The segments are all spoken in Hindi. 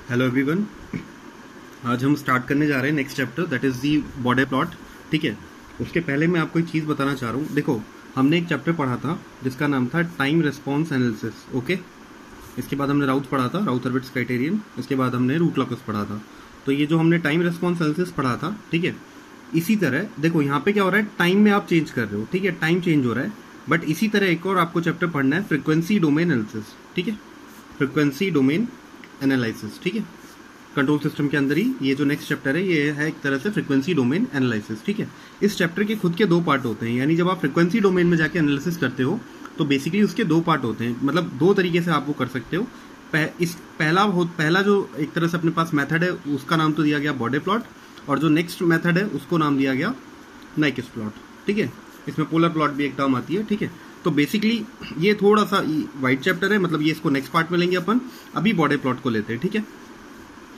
Hello everyone. आज हम स्टार्ट करने जा रहे हैं next chapter, that is the border plot. ठीक है, उसके पहले मैं आपको एक चीज़ बताना चाह रहा हूँ। देखो, हमने एक चैप्टर पढ़ा था जिसका नाम था टाइम रिस्पॉन्स एनालिसिस। ओके, इसके बाद हमने राउथ पढ़ा था, राउथ हर्विट्ज क्राइटेरियन। इसके बाद हमने रूट लॉकस पढ़ा था। तो ये जो हमने टाइम रिस्पॉन्स एनालिसिस पढ़ा था, ठीक है, इसी तरह देखो यहाँ पे क्या हो रहा है, टाइम में आप चेंज कर रहे हो, ठीक है, टाइम चेंज हो रहा है। बट इसी तरह एक और आपको चैप्टर पढ़ना है, फ्रीक्वेंसी डोमेन एनालिसिस। ठीक है, फ्रीक्वेंसी डोमेन एनालिसिस। ठीक है, कंट्रोल सिस्टम के अंदर ही ये जो नेक्स्ट चैप्टर है ये है एक तरह से फ्रीक्वेंसी डोमेन एनालिसिस। ठीक है, इस चैप्टर के खुद के दो पार्ट होते हैं, यानी जब आप फ्रीक्वेंसी डोमेन में जाके एनालिसिस करते हो तो बेसिकली उसके दो पार्ट होते हैं, मतलब दो तरीके से आप वो कर सकते हो। पहला जो एक तरह से अपने पास मेथड है उसका नाम तो दिया गया बॉर्डर प्लॉट, और जो नेक्स्ट मेथड है उसको नाम दिया गया नाइक्विस्ट प्लॉट। ठीक है, इसमें पोलर प्लॉट भी एक टर्म आती है। ठीक है, तो बेसिकली ये थोड़ा सा वाइड चैप्टर है, मतलब ये इसको नेक्स्ट पार्ट में लेंगे अपन। अभी बॉर्डर प्लॉट को लेते हैं। ठीक है,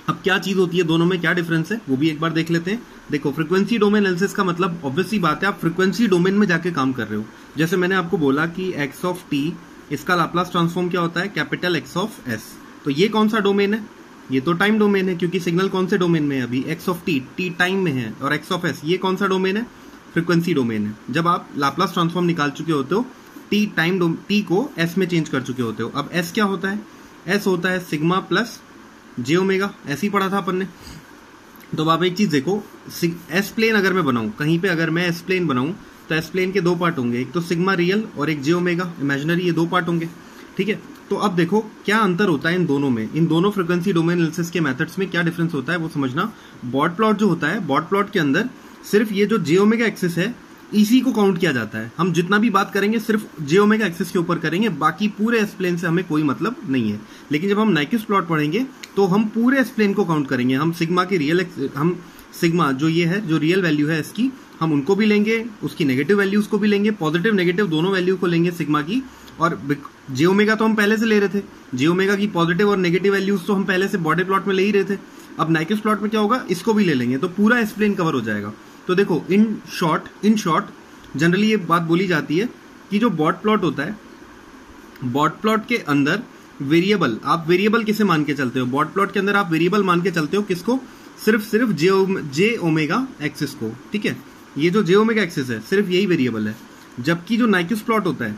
अब क्या चीज होती है, दोनों में क्या डिफरेंस है वो भी एक बार देख लेते हैं। देखो, फ्रीक्वेंसी डोमेन एनालिसिस का मतलब ऑब्वियसली बात है, आप फ्रीक्वेंसी डोमेन में जाके काम कर रहे हो। जैसे मैंने आपको बोला कि एक्स ऑफ टी, इसका लाप्लास ट्रांसफॉर्म क्या होता है, कैपिटल एक्स ऑफ एस। तो ये कौन सा डोमेन है, ये तो टाइम डोमेन है, क्योंकि सिग्नल कौन से डोमेन में है अभी, x of T, T time में है, और एक्स ऑफ एस ये कौन सा डोमेन है, फ्रीक्वेंसी डोमेन है। जब आप लाप्लास ट्रांसफॉर्म निकाल चुके होते हो, टी टाइम टी को एस में चेंज कर चुके होते हो। अब एस क्या होता है, एस होता है सिग्मा प्लस जे ओमेगा, ऐसे ही पढ़ा था अपन ने। तो अब आप एक चीज देखो, एस प्लेन अगर मैं बनाऊं कहीं पे, अगर मैं एस प्लेन बनाऊं तो एस प्लेन के दो पार्ट होंगे, एक तो सिग्मा रियल और एक जे ओमेगा इमेजिनरी, ये दो पार्ट होंगे। ठीक है, तो अब देखो क्या अंतर होता है इन दोनों में, इन दोनों फ्रीक्वेंसी डोमेन एनालिसिस के मेथड्स में क्या डिफरेंस होता है वो समझना। बॉर्ड प्लॉट जो होता है, बॉर्ड प्लॉट के अंदर सिर्फ ये जो जे ओमेगा एक्सिस है इसी को काउंट किया जाता है। हम जितना भी बात करेंगे सिर्फ जे ओमेगा एक्सिस के ऊपर करेंगे, बाकी पूरे एस प्लेन से हमें कोई मतलब नहीं है। लेकिन जब हम नाइक्विस्ट प्लॉट पढ़ेंगे तो हम पूरे एस प्लेन को काउंट करेंगे। हम सिग्मा की हम सिग्मा जो ये है, जो रियल वैल्यू है इसकी, हम उनको भी लेंगे, उसकी नेगेटिव वैल्यूज को भी लेंगे, पॉजिटिव नेगेटिव दोनों वैल्यू को लेंगे सिग्मा की। और जे ओमेगा तो हम पहले से ले रहे थे, जे ओमेगा की पॉजिटिव और नेगेटिव वैल्यूज तो हम पहले से बॉर्डर प्लॉट में ले ही रहे थे। अब नाइक्विस्ट प्लॉट में क्या होगा, इसको भी ले लेंगे, तो पूरा एस प्लेन कवर हो जाएगा। तो देखो, इन शॉर्ट जनरली ये बात बोली जाती है कि जो बॉर्ड प्लॉट होता है, बॉर्ड प्लॉट के अंदर वेरिएबल, आप वेरिएबल किसे मान के चलते हो, बॉर्ड प्लॉट के अंदर आप वेरिएबल मान के चलते हो किसको, सिर्फ जे ओमेगा एक्सिस को। ठीक है, ये जो जे ओमेगा एक्सिस है सिर्फ यही वेरिएबल है। जबकि जो नाइक्विस्ट प्लॉट होता है,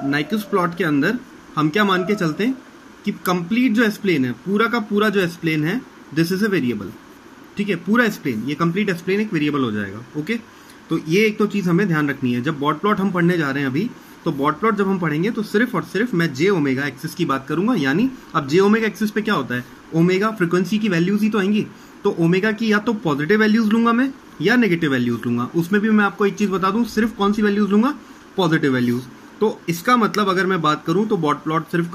नाइक्विस्ट प्लॉट के अंदर हम क्या मान के चलते हैं कि कंप्लीट जो एस प्लेन है, पूरा का पूरा जो एस प्लेन है, दिस इज ए वेरिएबल। ठीक है, पूरा एस प्लेन, ये कंप्लीट एस प्लेन एक वेरिएबल हो जाएगा। ओके, तो ये एक तो चीज हमें ध्यान रखनी है। जब बॉर्ड प्लॉट हम पढ़ने जा रहे हैं अभी, तो बॉर्ड प्लॉट जब हम पढ़ेंगे तो सिर्फ और सिर्फ मैं जे ओमेगा एक्सिस की बात करूंगा। यानी अब जे ओमेगा एक्सिस पे क्या होता है, ओमेगा फ्रीक्वेंसी की वैल्यूज ही तो आएंगी, तो ओमेगा की या तो पॉजिटिव वैल्यूज लूंगा मैं या नेगेटिव वैल्यूज लूंगा। उसमें भी मैं आपको एक चीज बता दूं, सिर्फ कौन सी वैल्यूज लूंगा, पॉजिटिव वैल्यूज। तो इसका मतलब अगर मैं बात करूं तो बॉर्ड प्लॉट सिर्फ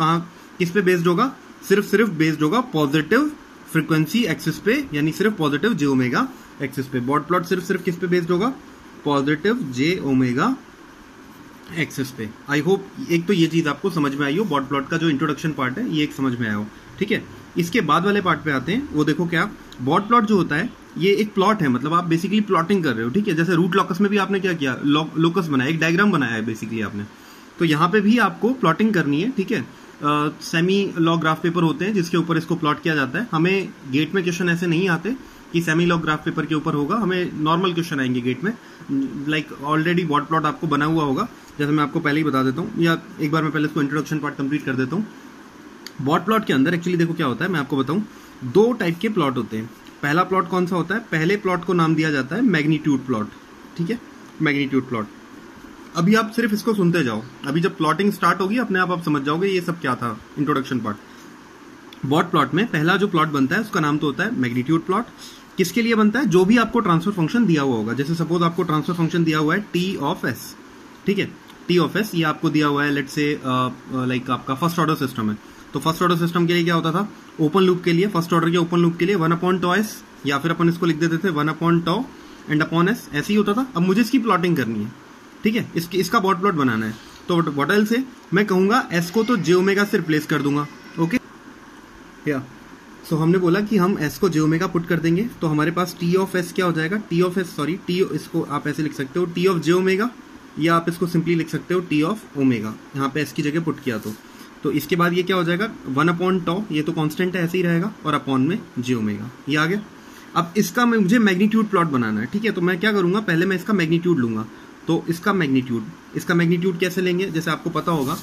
किस पे बेस्ड होगा, सिर्फ बेस्ड होगा पॉजिटिव फ्रीक्वेंसी एक्सिस पे, यानी सिर्फ पॉजिटिव जे ओमेगा एक्सिस पे। बॉर्ड प्लॉट सिर्फ किस पे बेस्ड होगा, पॉजिटिव जे ओमेगा एक्सिस पे। आई होप एक तो ये चीज आपको समझ में आई हो, बॉर्ड प्लॉट का जो इंट्रोडक्शन पार्ट है ये एक समझ में आया हो। ठीक है, इसके बाद वाले पार्ट पे आते हैं। वो देखो, क्या बॉर्ड प्लॉट जो होता है ये एक प्लॉट है, मतलब आप बेसिकली प्लॉटिंग कर रहे हो। ठीक है, जैसे रूट लॉकस में भी आपने क्या किया, लोकस बनाया, एक डायग्राम बनाया है बेसिकली आपने, तो यहाँ पे भी आपको प्लॉटिंग करनी है। ठीक है, सेमी लॉ ग्राफ पेपर होते हैं जिसके ऊपर इसको प्लॉट किया जाता है। हमें गेट में क्वेश्चन ऐसे नहीं आते कि सेमी लॉग ग्राफ पेपर के ऊपर होगा, हमें नॉर्मल क्वेश्चन आएंगे गेट में, लाइक ऑलरेडी बॉर्ड प्लॉट आपको बना हुआ होगा। जैसे मैं आपको पहले ही बता देता हूँ, या एक बार मैं पहले इसको इंट्रोडक्शन पार्ट कंप्लीट कर देता हूँ। बॉर्ड प्लॉट के अंदर एक्चुअली देखो क्या होता है, मैं आपको बताऊँ, दो टाइप के प्लॉट होते हैं। पहला प्लॉट कौन सा होता है, पहले प्लॉट को नाम दिया जाता है मैग्नीट्यूड प्लॉट। ठीक है, मैग्नीट्यूड प्लॉट। अभी आप सिर्फ इसको सुनते जाओ, अभी जब प्लॉटिंग स्टार्ट होगी अपने आप समझ जाओगे ये सब क्या था, इंट्रोडक्शन पार्ट। बॉर्ड प्लॉट में पहला जो प्लॉट बनता है उसका नाम तो होता है मैग्नीट्यूड प्लॉट। किसके लिए बनता है, जो भी आपको ट्रांसफर फंक्शन दिया हुआ होगा। जैसे सपोज आपको ट्रांसफर फंक्शन दिया हुआ है टी ऑफ एस। ठीक है, टी ऑफ एस ये आपको दिया हुआ है, लेट्स से लाइक आपका फर्स्ट ऑर्डर सिस्टम है। तो फर्स्ट ऑर्डर सिस्टम के लिए क्या होता था, ओपन लूप के लिए, फर्स्ट ऑर्डर के ओपन लूप के लिए 1/τ s, या फिर अपन इसको लिख देते थे 1/τ एंड अपॉन s, ऐसे ही होता था। अब मुझे इसकी प्लॉटिंग करनी है। ठीक है, इसका बॉर्ड प्लॉट बनाना है, तो व्हाट एल्स से मैं कहूंगा s को तो जे ओमेगा से रिप्लेस कर दूंगा। ओके, या सो हमने बोला कि हम s को जे ओमेगा पुट कर देंगे, तो हमारे पास टी ऑफ एस क्या हो जाएगा, T of S, sorry T, इसको आप ऐसे लिख सकते हो टी ऑफ जे ओमेगा, या आप इसको सिंपली लिख सकते हो टी ऑफ ओमेगा, यहाँ पे s की जगह पुट किया तो तो इसके बाद ये क्या हो जाएगा 1/τ, ये तो कांस्टेंट है ऐसे ही रहेगा, और अपॉन में j ओमेगा, ये आ गया। अब इसका मुझे मैग्नीट्यूड प्लॉट बनाना है, ठीक है। तो मैं क्या करूंगा, पहले मैं इसका मैग्नीट्यूड लूंगा। तो इसका मैग्नीट्यूड कैसे लेंगे, जैसे आपको पता होगा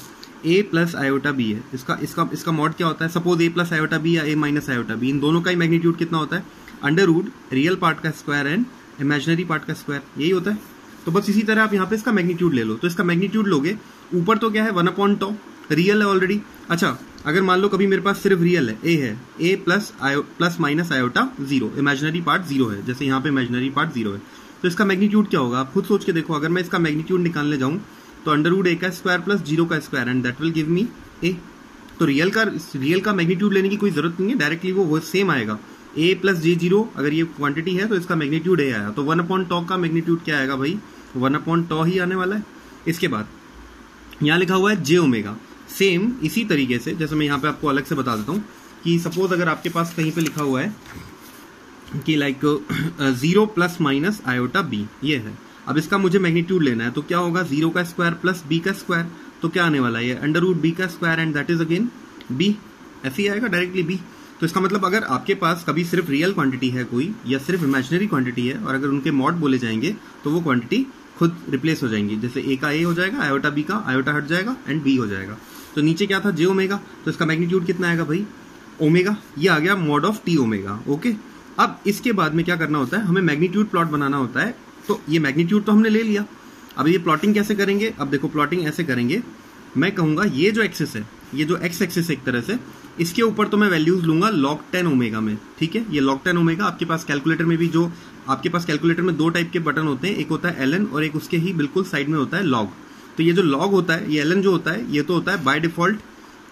a प्लस आयोटा बी है, इसका मॉड क्या होता है, suppose a plus iota B या a माइनस आयोटा बी, इन दोनों का ही मैग्नीट्यूड कितना होता है, अंडर रूट रियल पार्ट का स्क्वायर एंड इमेजिनरी पार्ट का स्क्वायर, यही होता है। तो बस इसी तरह आप यहाँ पे इसका मैग्नीट्यूड ले लो। तो इसका मैग्नीट्यूड लोगे, ऊपर तो क्या है 1/τ, रियल है ऑलरेडी। अच्छा, अगर मान लो कभी मेरे पास सिर्फ रियल है, a plus minus iota 0, imaginary part 0 है, जैसे यहाँ पे इमेजिनरी पार्ट 0 है, तो इसका मैग्नीट्यूड क्या होगा, आप खुद सोच के देखो। अगर मैं इसका मैग्नीट्यूड निकालने जाऊँ तो अंडर रूट a का स्क्वायर प्लस 0 का square and that will give me a। तो रियल का मैग्नीट्यूड लेने की कोई जरूरत नहीं है, डायरेक्टली वो सेम आएगा। a प्लस j0 अगर ये क्वांटिटी है तो इसका मैग्नीट्यूड a आया, तो 1/τ का मैग्नीट्यूड क्या आएगा भाई, 1/τ ही आने वाला है। इसके बाद यहाँ लिखा हुआ है j ओमेगा, सेम इसी तरीके से, जैसे मैं यहाँ पे आपको अलग से बता देता हूँ कि सपोज अगर आपके पास कहीं पे लिखा हुआ है कि like 0 plus minus iota B, ये है। अब इसका मुझे मैग्नीट्यूड लेना है, तो क्या होगा 0 का स्क्वायर प्लस b का स्क्वायर, तो क्या आने वाला है अंडर रूट b का square and that is again b, ऐसे ही आएगा डायरेक्टली b। तो इसका मतलब अगर आपके पास कभी सिर्फ रियल क्वांटिटी है कोई या सिर्फ इमेजिनरी क्वांटिटी है, और अगर उनके मॉड बोले जाएंगे तो वो क्वांटिटी खुद रिप्लेस हो जाएंगी, जैसे a का a हो जाएगा, आयोटा b का आयोटा हट जाएगा एंड b हो जाएगा। तो नीचे क्या था j ओमेगा, तो इसका मैग्नीट्यूड कितना आएगा भाई ओमेगा, ये आ गया mod of t omega. Okay, अब इसके बाद में क्या करना होता है, हमें मैग्नीट्यूड प्लॉट बनाना होता है। तो ये मैग्नीट्यूड तो हमने ले लिया, अब ये प्लॉटिंग कैसे करेंगे, अब देखो प्लॉटिंग ऐसे करेंगे, मैं कहूंगा ये जो एक्सिस है, ये जो एक्स एक्सिस है एक तरह से, इसके ऊपर तो मैं वैल्यूज लूंगा log 10 ओमेगा में, ठीक है। ये log 10 ओमेगा आपके पास कैलकुलेटर में भी, जो आपके पास कैलकुलेटर में दो टाइप के बटन होते हैं, एक होता है ln और एक उसके ही बिल्कुल साइड में होता है log। तो ये जो log होता है, ये ln जो होता है, ये तो होता है by default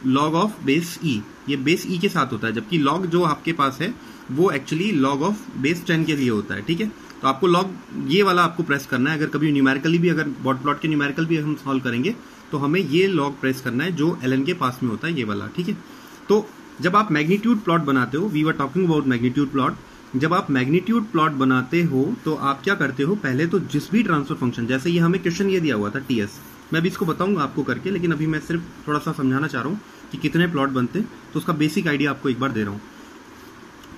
log of base e, ये बेस e के साथ होता है, जबकि log जो आपके पास है वो एक्चुअली log ऑफ बेस 10 के लिए होता है, ठीक है। तो आपको log ये वाला आपको प्रेस करना है, अगर कभी न्यूमेरिकली भी, अगर बॉट प्लॉट के न्यूमेरिकल भी हम सॉल्व करेंगे तो हमें ये log प्रेस करना है जो ln के पास में होता है, ये वाला, ठीक है। तो जब आप मैग्नीट्यूड प्लॉट बनाते हो, we were talking about magnitude plot, जब आप मैग्नीट्यूड प्लॉट बनाते हो तो आप क्या करते हो, पहले तो जिस भी ट्रांसफर फंक्शन, जैसे ये हमें क्वेश्चन ये दिया हुआ था ts, मैं अभी इसको बताऊंगा आपको करके, लेकिन अभी मैं सिर्फ थोड़ा सा समझाना चाह रहा हूँ कि कितने प्लॉट बनते हैं। तो उसका बेसिक आइडिया आपको एक बार दे रहा हूँ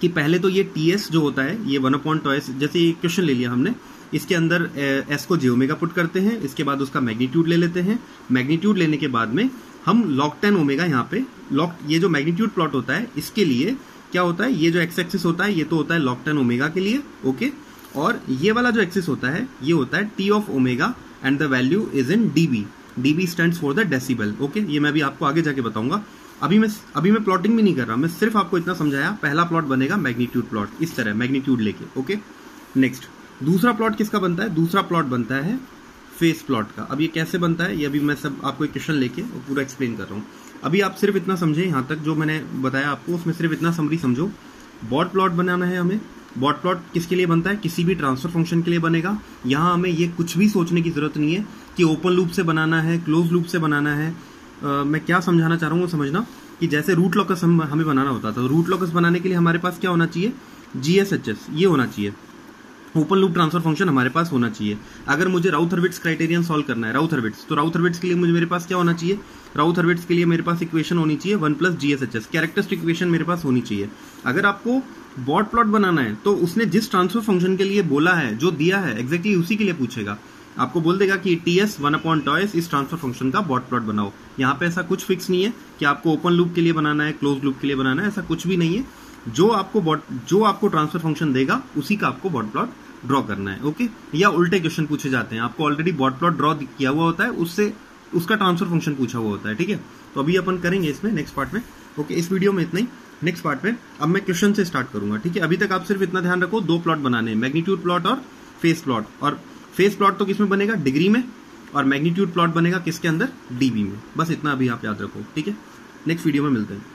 कि पहले तो ये ts जो होता है, ये 1/s, जैसे ये क्वेश्चन ले लिया हमने, इसके अंदर s को j ओमेगा पुट करते हैं, इसके बाद उसका मैग्नीट्यूड ले लेते हैं। मैग्नीट्यूड लेने के बाद में हम log 10 ओमेगा यहाँ पे ये जो मैग्नीट्यूड प्लॉट होता है इसके लिए क्या होता है, ये जो एक्स एक्सिस होता है ये तो होता है log 10 ओमेगा के लिए, ओके। और ये वाला जो एक्सिस होता है ये होता है t of omega and the value is in dB, dB stands for the decibel, okay. ये मैं भी आपको आगे जाके बताऊंगा, अभी मैं प्लॉटिंग भी नहीं कर रहा, मैं सिर्फ आपको इतना समझाया। पहला प्लॉट बनेगा मैग्नीट्यूड प्लॉट, इस तरह मैग्नीट्यूड लेके, ओके। नेक्स्ट दूसरा प्लॉट किसका बनता है, दूसरा प्लॉट बनता है फेस प्लॉट का। अब ये कैसे बनता है, ये अभी मैं सब आपको एक क्वेश्चन लेके पूरा एक्सप्लेन कर रहा हूँ। अभी आप सिर्फ इतना समझे, यहाँ तक जो मैंने बताया आपको उसमें सिर्फ इतना समरी समझो। बॉट प्लॉट बनाना है हमें, बॉट प्लॉट किसके लिए बनता है, किसी भी ट्रांसफर फंक्शन के लिए बनेगा। यहाँ हमें ये कुछ भी सोचने की जरूरत नहीं है कि ओपन लूप से बनाना है, क्लोज लूप से बनाना है। मैं क्या समझाना चाह रहा हूँ वो समझना, कि जैसे रूट लॉकस हमें बनाना होता था, रूट लॉकस बनाने के लिए हमारे पास क्या होना चाहिए, GSHS ये होना चाहिए, ओपन लूप ट्रांसफर फंक्शन हमारे पास होना चाहिए। अगर मुझे राउथ-हर्विट्ज क्राइटेरियन सॉल्व करना है, राउथ-हर्विट्ज, तो राउथ-हर्विट्ज के लिए मेरे पास क्या होना चाहिए, राउथ-हर्विट्ज के लिए मेरे पास इक्वेशन होनी चाहिए 1 + GSHS, कैरेक्टरिस्टिक इक्वेशन मेरे पास होनी चाहिए। अगर आपको बॉट प्लॉट बनाना है तो उसने जिस ट्रांसफर फंक्शन के लिए बोला है, जो दिया है एग्जैक्टली उसी के लिए पूछेगा, आपको बोल देगा कि ts 1/s इस ट्रांसफर फंक्शन का बॉट प्लॉट बनाओ। यहाँ पे ऐसा कुछ फिक्स नहीं है कि आपको ओपन लूप के लिए बनाना है, क्लोज लूप के लिए बनाना है, ऐसा कुछ भी नहीं है। जो आपको ट्रांसफर फंक्शन देगा उसी का आपको बॉट प्लॉट ड्रॉ करना है, ओके। या उल्टे क्वेश्चन पूछे जाते हैं, आपको ऑलरेडी बॉट प्लॉट ड्रॉ किया हुआ होता है, उससे उसका ट्रांसफर फंक्शन पूछा हुआ होता है, ठीक है। तो अभी अपन करेंगे इसमें नेक्स्ट पार्ट में, ओके। इस वीडियो में इतना ही, नेक्स्ट पार्ट में अब मैं क्वेश्चन से स्टार्ट करूंगा, ठीक है। अभी तक आप सिर्फ इतना ध्यान रखो, दो प्लॉट बनाने हैं, मैग्नीट्यूड प्लॉट और फेस प्लॉट। और फेस प्लॉट तो किसमें बनेगा, डिग्री में, और मैग्नीट्यूड प्लॉट बनेगा किसके अंदर, dB में। बस इतना अभी आप याद रखो, ठीक है। नेक्स्ट वीडियो में मिलते हैं।